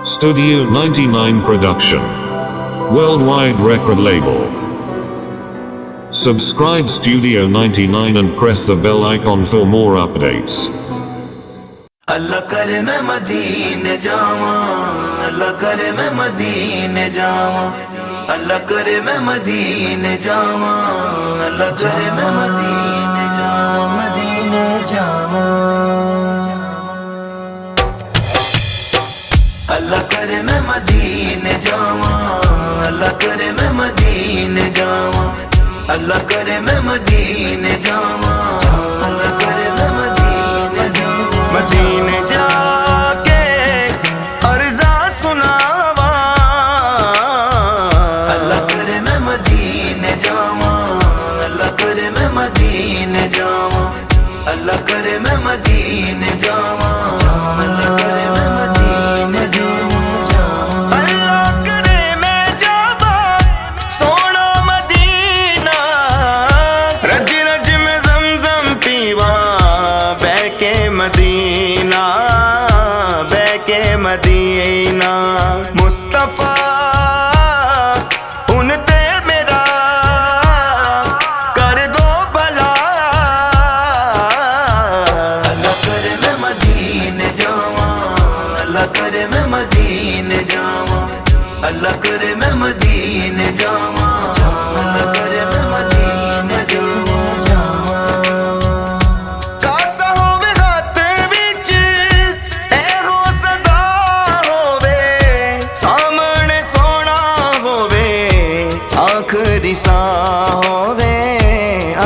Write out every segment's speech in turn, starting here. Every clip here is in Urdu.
Studio 99 Production. Worldwide record label. Subscribe Studio 99 and press the bell icon for more updates. اللہ کرے میں مدینے جاواں، اللہ کرے میں مدینے جاواں، اللہ کرے میں مدینے جاواں، اللہ کرے میں مدینے جاواں، مدینے جاواں، اللہ کرے میں مدینے جاواں، اللہ کرے میں مدینے جاواں، اللہ کرے میں مدینے جاواں، اللہ کرے میں مدینے جاواں، مدینے جا کے عرضاں سناواں، اللہ کرے میں مدینے جاواں، اللہ کرے میں مدینے جاواں، اللہ کرے میں مدینے جاواں، اللہ کرے میں مدینے جاواں، اللہ کرے میں جاواں سونا مدینہ، رج رج میں زمزم پیواں بہ کے مدینہ، بہ کے مدینہ، مصطفیٰ ان تے میرا کر دو بھلا، اللہ کرے میں مدینے جاواں، اللہ کرے میں مدینے جاواں، اللہ کرے میں مدینے جاواں، اللہ کرے میں مدینے جاواں، کاسا ہووے ہاتھ وچ ایہو صدا ہووے، سامنے سونا ہووے، آخری ساں ہووے،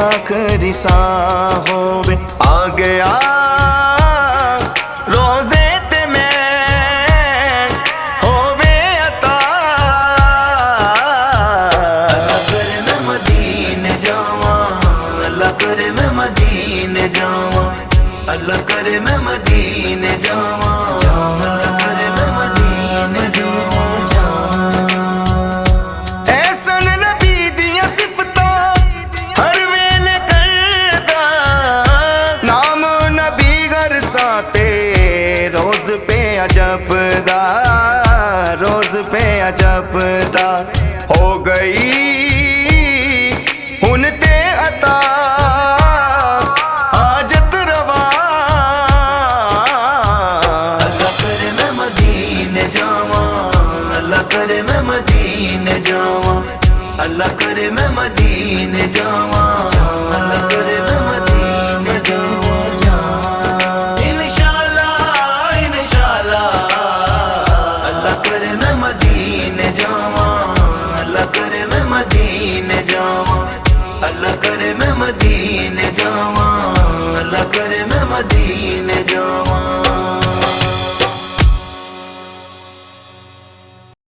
آخری ساں ہووے، آ گیا روزے تے میں ہووے عطا، اللہ کرے میں مدینے جاواں، اللہ کرے میں مدینے جاواں، اللہ کرے میں مدینے جاواں، اللہ کرے میں مدینے جاواں، احسن نبی دیاں صفتاں ہر ویلے کردا، نام نبی ہر ساتے روز پہ عجب دا، روز پہ عجب دا، ہو گئی ہن تے عطا حاجت روا، اللہ کرے میں مدینے جاواں، اللہ کرے میں مدینے جاواں، اللہ کرے میں مدینے جاواں، اللہ کرے میں مدینے جاواں، انشاءاللہ انشاءاللہ، اللہ کرے میں مدینے جاواں، اللہ کرے میں مدینے جاواں، اللہ کرے میں مدینے